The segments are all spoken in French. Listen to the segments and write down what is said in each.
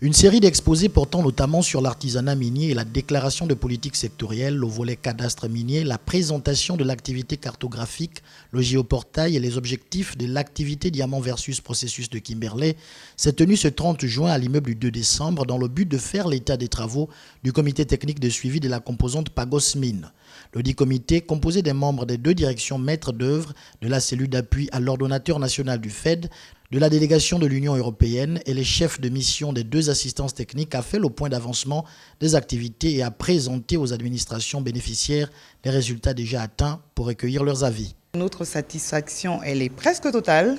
Une série d'exposés portant notamment sur l'artisanat minier et la déclaration de politique sectorielle, le volet cadastre minier, la présentation de l'activité cartographique, le géoportail et les objectifs de l'activité diamant versus processus de Kimberley s'est tenue ce 30 juin à l'immeuble du 2 décembre dans le but de faire l'état des travaux du comité technique de suivi de la composante Pagos Mines. Le dit comité, composé des membres des deux directions maîtres d'œuvre de la cellule d'appui à l'ordonnateur national du FED, de la délégation de l'Union européenne et les chefs de mission des deux assistances techniques, a fait le point d'avancement des activités et a présenté aux administrations bénéficiaires les résultats déjà atteints pour recueillir leurs avis. Notre satisfaction, elle est presque totale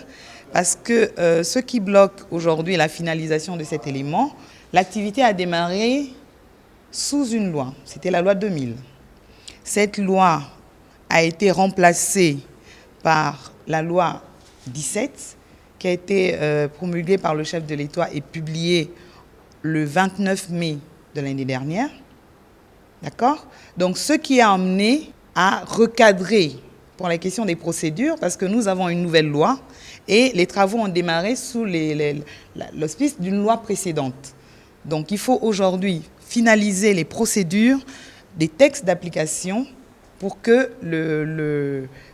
parce que ce qui bloque aujourd'hui la finalisation de cet élément, l'activité a démarré sous une loi, c'était la loi 2000. Cette loi a été remplacée par la loi 17 qui a été promulguée par le chef de l'État et publiée le 29 mai de l'année dernière. D'accord ? Donc, ce qui a amené à recadrer pour la question des procédures, parce que nous avons une nouvelle loi et les travaux ont démarré sous l'auspice d'une loi précédente. Donc, il faut aujourd'hui finaliser les procédures des textes d'application pour que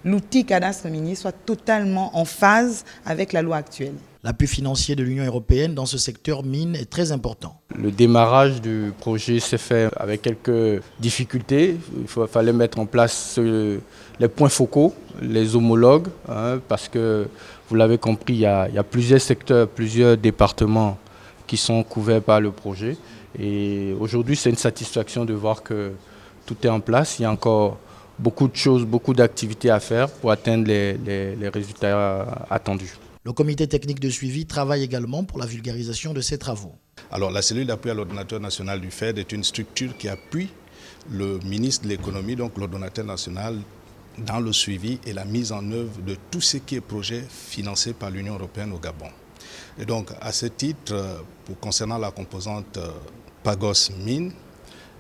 l'outil cadastre minier soit totalement en phase avec la loi actuelle. L'appui financier de l'Union européenne dans ce secteur mine est très important. Le démarrage du projet s'est fait avec quelques difficultés. Il fallait mettre en place les points focaux, les homologues, parce que vous l'avez compris, il y a plusieurs secteurs, plusieurs départements qui sont couverts par le projet. Et aujourd'hui, c'est une satisfaction de voir que tout est en place. Il y a encore beaucoup de choses, beaucoup d'activités à faire pour atteindre les résultats attendus. Le comité technique de suivi travaille également pour la vulgarisation de ces travaux. Alors, la cellule d'appui à l'ordonnateur national du FED est une structure qui appuie le ministre de l'économie, donc l'ordonnateur national, dans le suivi et la mise en œuvre de tout ce qui est projet financé par l'Union européenne au Gabon. Et donc, à ce titre, concernant la composante Pagos Mines,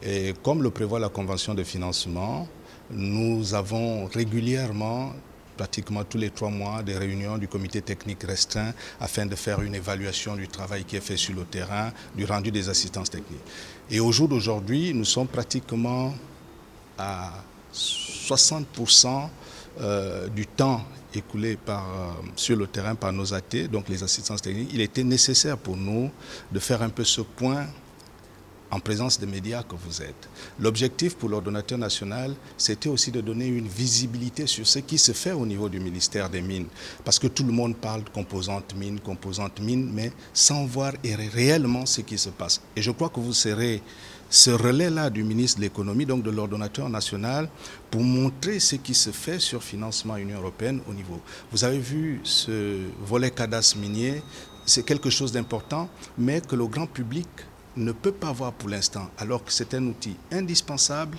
et comme le prévoit la convention de financement, nous avons régulièrement, pratiquement tous les 3 mois, des réunions du comité technique restreint afin de faire une évaluation du travail qui est fait sur le terrain, du rendu des assistances techniques. Et au jour d'aujourd'hui, nous sommes pratiquement à 60% du temps écoulé sur le terrain par nos AT, donc les assistances techniques. Il était nécessaire pour nous de faire un peu ce point en présence des médias que vous êtes. L'objectif pour l'ordonnateur national, c'était aussi de donner une visibilité sur ce qui se fait au niveau du ministère des Mines. Parce que tout le monde parle de composante mine, mais sans voir réellement ce qui se passe. Et je crois que vous serez ce relais-là du ministre de l'économie, donc de l'ordonnateur national, pour montrer ce qui se fait sur financement Union européenne au niveau. Vous avez vu ce volet cadastre minier, c'est quelque chose d'important, mais que le grand public ne peut pas voir pour l'instant, alors que c'est un outil indispensable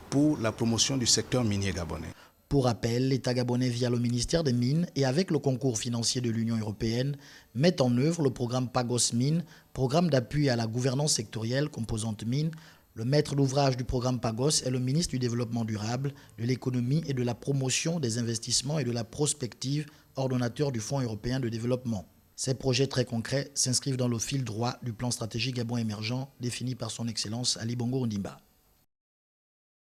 pour la promotion du secteur minier gabonais. Pour rappel, l'État gabonais, via le ministère des Mines et avec le concours financier de l'Union européenne, met en œuvre le programme Pagos Mines, programme d'appui à la gouvernance sectorielle composante mine. Le maître d'ouvrage du programme Pagos est le ministre du Développement durable, de l'économie et de la promotion des investissements et de la prospective, ordonnateur du Fonds européen de développement. Ces projets très concrets s'inscrivent dans le fil droit du plan stratégique Gabon émergent défini par son Excellence Ali Bongo Ondimba.